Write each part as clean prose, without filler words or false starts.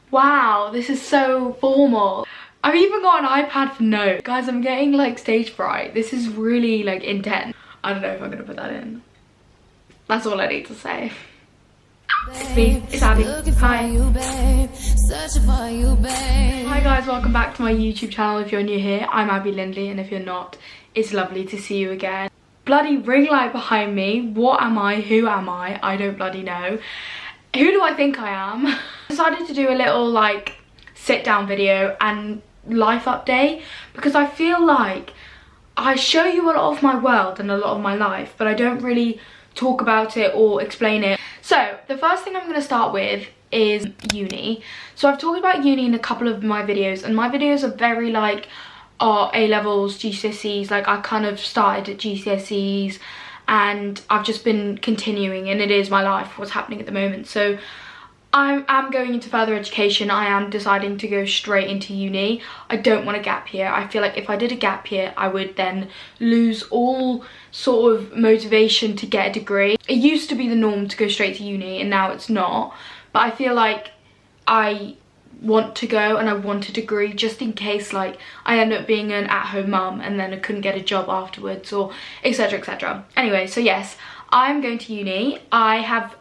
Wow, this is so formal. I've even got an iPad for notes. Guys, I'm getting like stage fright. This is really like intense. I don't know if I'm gonna put that in. That's all I need to say. It's me, it's Abby. Hi. Hi guys, welcome back to my YouTube channel. If you're new here, I'm Abby Lindley, and if you're not, it's lovely to see you again. Bloody ring light behind me. What am I? Who am I? I don't bloody know. Who do I think I am? I decided to do a little like sit down video and life update because I feel like I show you a lot of my world and a lot of my life, but I don't really talk about it or explain it. So the first thing I'm going to start with is uni. So I've talked about uni in a couple of my videos, and my videos are very like A-levels, GCSEs. Like I kind of started at GCSEs and I've just been continuing, and it is my life, what's happening at the moment. So I'm going into further education. I am deciding to go straight into uni. I don't want a gap year. I feel like if I did a gap year, I would then lose all sort of motivation to get a degree. It used to be the norm to go straight to uni, and now it's not. But I feel like I want to go and I want a degree just in case like I end up being an at-home mum and then I couldn't get a job afterwards, or etc, etc. Anyway, so yes, I'm going to uni. I have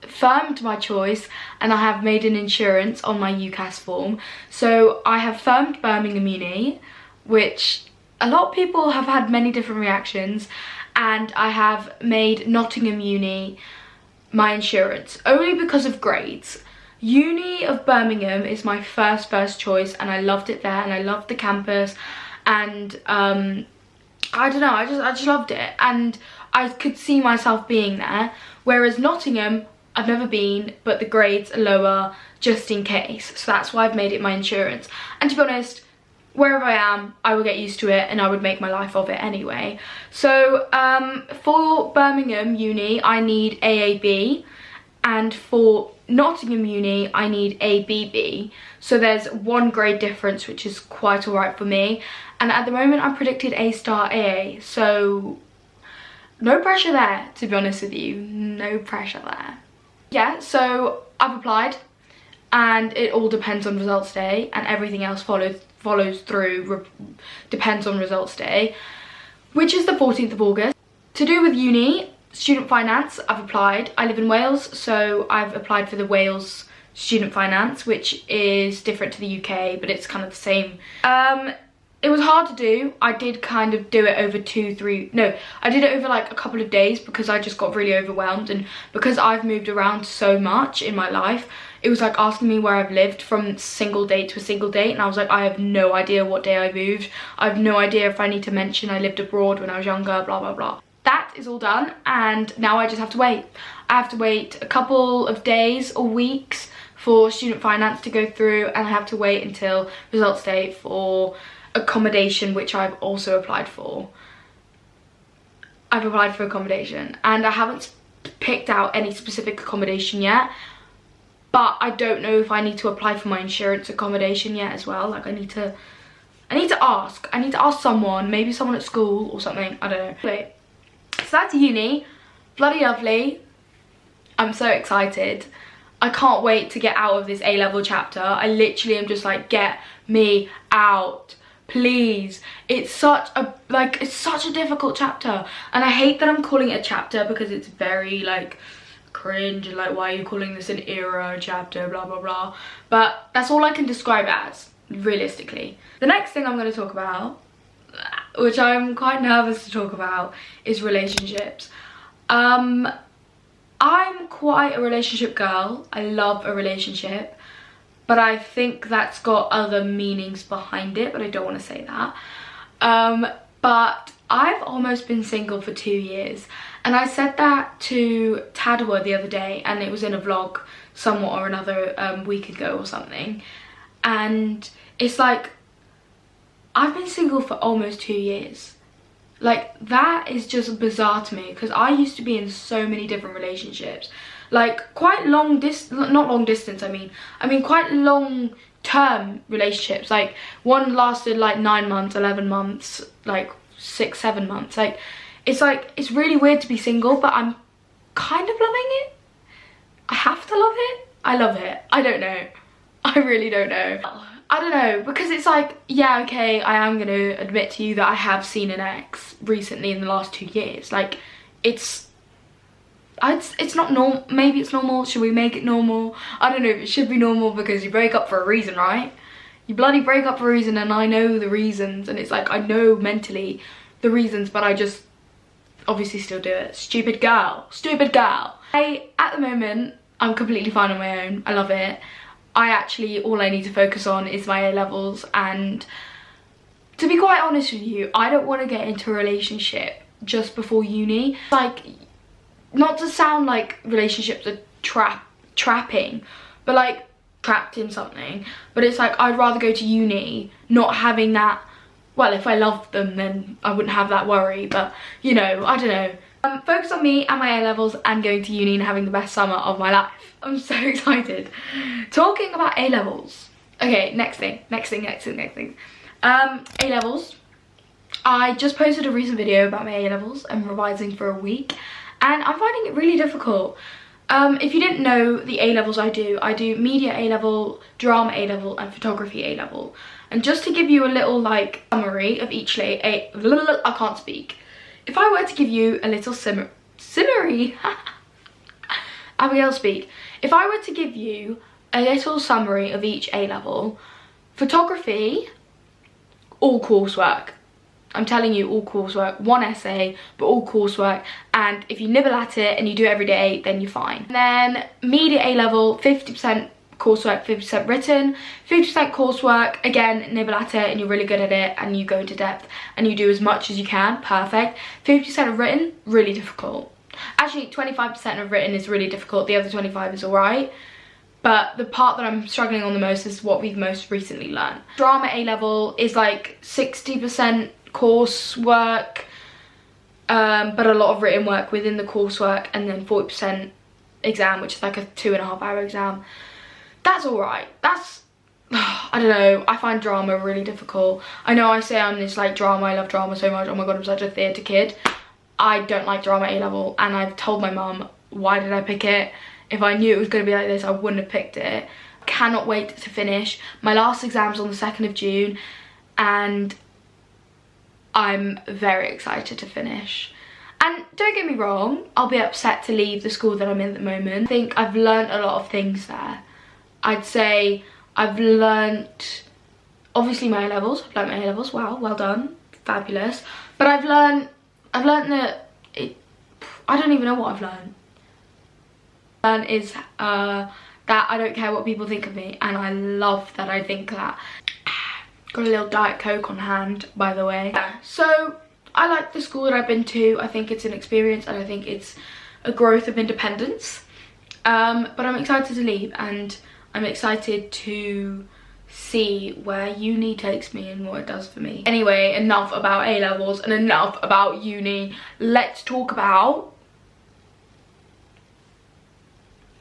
firmed my choice and I have made an insurance on my UCAS form. So I have firmed Birmingham Uni, which a lot of people have had many different reactions, and I have made Nottingham Uni my insurance only because of grades. Uni of Birmingham is my first choice, and I loved it there, and I loved the campus, and I don't know, I just loved it, and I could see myself being there. Whereas Nottingham, I've never been, but the grades are lower just in case, so that's why I've made it my insurance. And to be honest, wherever I am, I will get used to it and I would make my life of it anyway. So for Birmingham Uni, I need AAB, and for Nottingham Uni, I need ABB. So there's one grade difference, which is quite alright for me. And at the moment, I'm predicted A star AA. So no pressure there, to be honest with you. No pressure there. Yeah, so I've applied, and it all depends on results day, and everything else follows through, depends on results day, which is the 14th of August. To do with uni, student finance, I've applied. I live in Wales, so I've applied for the Wales student finance, which is different to the UK, but it's kind of the same. It was hard to do. I did kind of do it over I did it over like a couple of days because I just got really overwhelmed, and because I've moved around so much in my life, it was like asking me where I've lived from single date to a single date, and I was like, I have no idea what day I moved. I have no idea if I need to mention I lived abroad when I was younger, blah blah blah. That is all done, and now I just have to wait. I have to wait a couple of days or weeks for student finance to go through, and I have to wait until results day for accommodation, which I've also applied for. I've applied for accommodation, and I haven't picked out any specific accommodation yet, but I don't know if I need to apply for my insurance accommodation yet as well. Like I need to ask someone, maybe someone at school or something, I don't know. Wait. So that's uni. Bloody lovely. I'm so excited. I can't wait to get out of this A-level chapter. I literally am just like, get me out, please. It's such a difficult chapter, and I hate that I'm calling it a chapter because it's very like cringe and like, why are you calling this an era chapter, blah blah blah. But that's all I can describe it as, realistically. The next thing I'm going to talk about, which I'm quite nervous to talk about, is relationships. I'm quite a relationship girl. I love a relationship, but I think that's got other meanings behind it, but I don't want to say that. But I've almost been single for 2 years, and I said that to Tadwa the other day, and it was in a vlog somewhat or another week ago or something, and it's like, I've been single for almost 2 years. Like, that is just bizarre to me, because I used to be in so many different relationships. Like, quite long not long distance, I mean quite long term relationships. Like, one lasted like 9 months, 11 months, like 6, 7 months. Like, it's really weird to be single, but I'm kind of loving it. I have to love it. I love it. I don't know. I really don't know. I don't know, because it's like, yeah, okay, I am gonna admit to you that I have seen an ex recently in the last 2 years. Like, it's not normal. Maybe it's normal. Should we make it normal? I don't know if it should be normal, because you break up for a reason, right? You bloody break up for a reason, and I know the reasons, and it's like, I know mentally the reasons, but I just obviously still do it. Stupid girl. Stupid girl. At the moment, I'm completely fine on my own. I love it. All I need to focus on is my A-levels, and to be quite honest with you, I don't want to get into a relationship just before uni. Like, not to sound like relationships are trapping, but like trapped in something, but it's like, I'd rather go to uni not having that. Well, if I loved them, then I wouldn't have that worry, but you know, I don't know. Focus on me and my A-levels and going to uni and having the best summer of my life. I'm so excited. Talking about A-levels. Okay, next thing. A-levels. I just posted a recent video about my A-levels. I'm revising for a week, and I'm finding it really difficult. If you didn't know the A-levels I do media A-level, drama A-level, and photography A-level. And just to give you a little like summary of each I can't speak. If I were to give you a little summary, Abigail speak. If I were to give you a little summary of each A-level, photography, all coursework. I'm telling you, all coursework, one essay, but all coursework, and if you nibble at it and you do it every day, then you're fine. And then media A-level, 50% coursework, 50% written, 50% coursework, again, nibble at it and you're really good at it and you go into depth and you do as much as you can, perfect. 50% of written, really difficult. Actually, 25% of written is really difficult, the other 25 is alright. But the part that I'm struggling on the most is what we've most recently learned. Drama A-level is like 60% coursework, but a lot of written work within the coursework, and then 40% exam, which is like a 2.5-hour exam. That's alright. That's, I don't know, I find drama really difficult. I know I say I'm this like drama, I love drama so much, oh my god, I'm such a theatre kid. I don't like drama A-level, and I've told my mum, why did I pick it? If I knew it was going to be like this, I wouldn't have picked it. Cannot wait to finish. My last exam's on the 2nd of June, and I'm very excited to finish. And don't get me wrong, I'll be upset to leave the school that I'm in at the moment. I think I've learnt a lot of things there. I'd say I've learnt, obviously my A-levels, I've learnt my A-levels, wow, well done, fabulous. But I've learnt that, I don't even know what I've learnt. Is that I don't care what people think of me, and I love that I think that. Got a little Diet Coke on hand, by the way. Yeah, so I like the school that I've been to. I think it's an experience, and I think it's a growth of independence. But I'm excited to leave, and I'm excited to see where uni takes me and what it does for me. Anyway, enough about A-levels and enough about uni. Let's talk about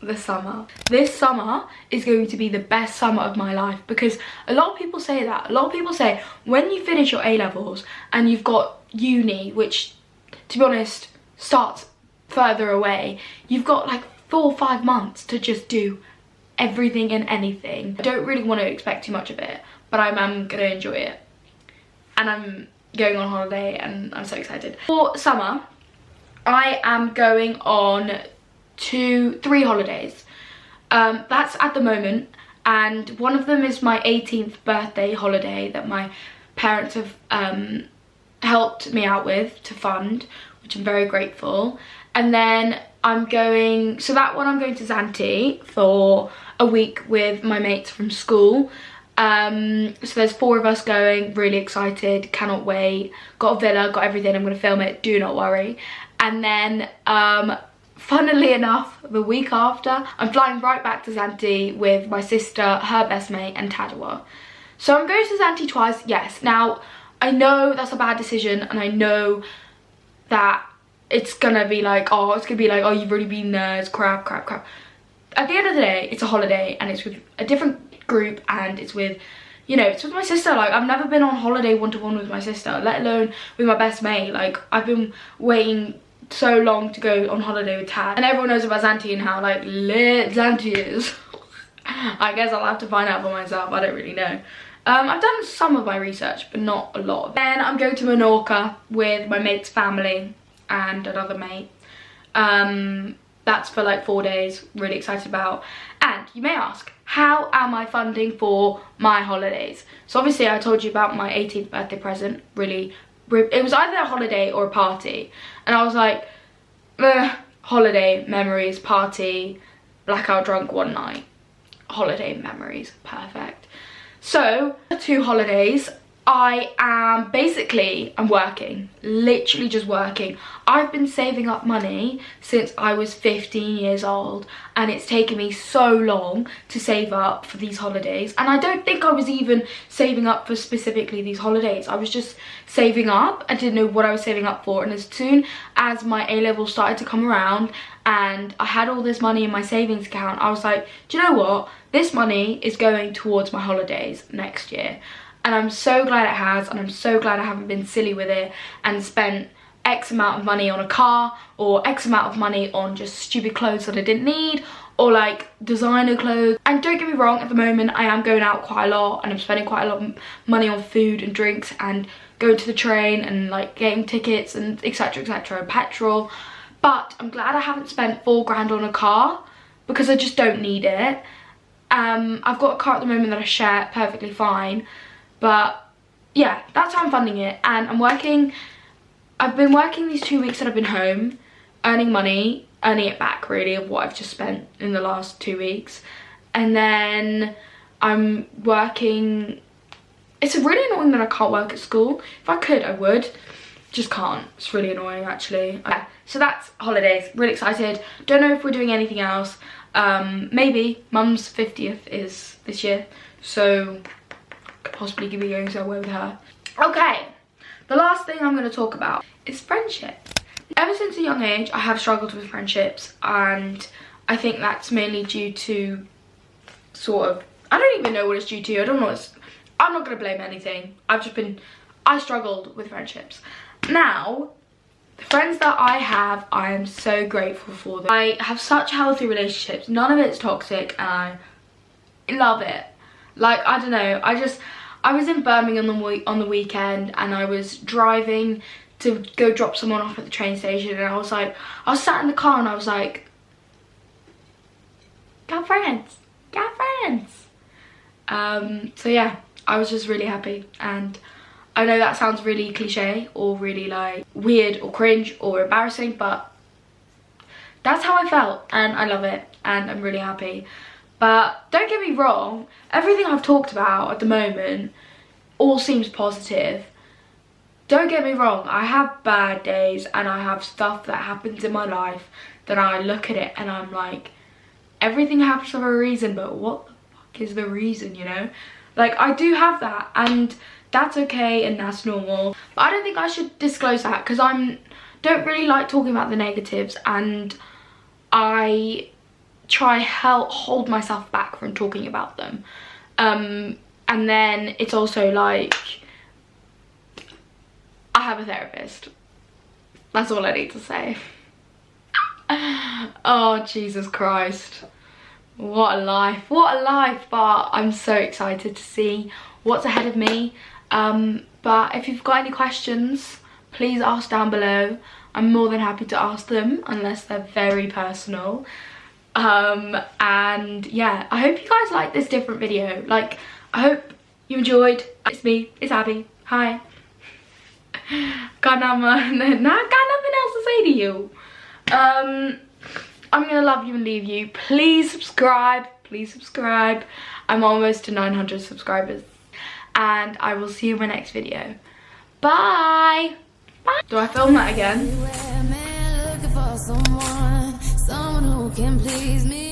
the summer. This summer is going to be the best summer of my life, because a lot of people say that. A lot of people say when you finish your A-levels and you've got uni, which to be honest starts further away, you've got like 4 or 5 months to just do everything and anything. I don't really want to expect too much of it, but I'm gonna enjoy it, and I'm going on holiday and I'm so excited. For summer, I am going on 3 holidays. That's at the moment, and one of them is my 18th birthday holiday that my parents have helped me out with to fund, which I'm very grateful. And then I'm going to Zante for a week with my mates from school. So there's 4 of us going, really excited, cannot wait. Got a villa, got everything, I'm gonna film it, do not worry. And then funnily enough, the week after, I'm flying right back to Zante with my sister, her best mate, and Tadwa. So I'm going to Zante twice, yes. Now, I know that's a bad decision, and I know that it's gonna be like, oh, you've already been there, it's crap. At the end of the day, it's a holiday, and it's with a different group, and it's with, you know, it's with my sister. Like, I've never been on holiday one-to-one with my sister, let alone with my best mate. Like, I've been waiting so long to go on holiday with Tad, and everyone knows about Zante and how like lit Zante is. I guess I'll have to find out for myself. I don't really know. I've done some of my research, but not a lot. Then I'm going to Menorca with my mate's family and another mate. That's for like 4 days. Really excited about. And you may ask, how am I funding for my holidays? So obviously I told you about my 18th birthday present. Really, it was either a holiday or a party. And I was like, holiday, memories, party, blackout drunk one night. Holiday memories, perfect. So 2 holidays, I'm working, literally just working. I've been saving up money since I was 15 years old, and it's taken me so long to save up for these holidays. And I don't think I was even saving up for specifically these holidays. I was just saving up. I didn't know what I was saving up for, and as soon as my A-levels started to come around and I had all this money in my savings account, I was like, do you know what? This money is going towards my holidays next year. And I'm so glad it has, and I'm so glad I haven't been silly with it and spent X amount of money on a car, or X amount of money on just stupid clothes that I didn't need, or like designer clothes. And don't get me wrong, at the moment I am going out quite a lot, and I'm spending quite a lot of money on food and drinks and going to the train and like getting tickets and etc, etc, petrol. But I'm glad I haven't spent 4 grand on a car, because I just don't need it. I've got a car at the moment that I share perfectly fine. But yeah, that's how I'm funding it. And I've been working these 2 weeks that I've been home, earning money, earning it back really of what I've just spent in the last 2 weeks. And then I'm working. It's really annoying that I can't work at school. If I could, I would. Just can't. It's really annoying actually. Okay, so that's holidays. Really excited. Don't know if we're doing anything else. Maybe. Mum's 50th is this year, so could possibly be going somewhere with her. Okay, the last thing I'm going to talk about is friendship. Ever since a young age, I have struggled with friendships, and I think that's mainly due to sort of, I don't even know what it's due to. I don't know. I'm not going to blame anything. I struggled with friendships. Now, the friends that I have, I am so grateful for them. I have such healthy relationships. None of it's toxic, and I love it. Like, I don't know, I was in Birmingham on the weekend, and I was driving to go drop someone off at the train station, and I was sat in the car and I was like, got friends, got friends. So yeah, I was just really happy. And I know that sounds really cliche or really like weird or cringe or embarrassing, but that's how I felt, and I love it, and I'm really happy. But don't get me wrong, everything I've talked about at the moment all seems positive. Don't get me wrong, I have bad days, and I have stuff that happens in my life that I look at it and I'm like, everything happens for a reason, but what the fuck is the reason, you know? Like, I do have that, and that's okay and that's normal. But I don't think I should disclose that, because don't really like talking about the negatives, and I try hold myself back from talking about them. And then it's also like, I have a therapist. That's all I need to say. Oh, Jesus Christ. What a life. What a life. But I'm so excited to see what's ahead of me. But if you've got any questions, please ask down below. I'm more than happy to ask them, unless they're very personal. And yeah, I hope you guys like this different video. Like, I hope you enjoyed. It's me, it's Abby. Hi. Got nothing else to say to you. I'm gonna love you and leave you. Please subscribe. Please subscribe. I'm almost to 900 subscribers. And I will see you in my next video. Bye. Bye. Do I film that again? Someone who can please me.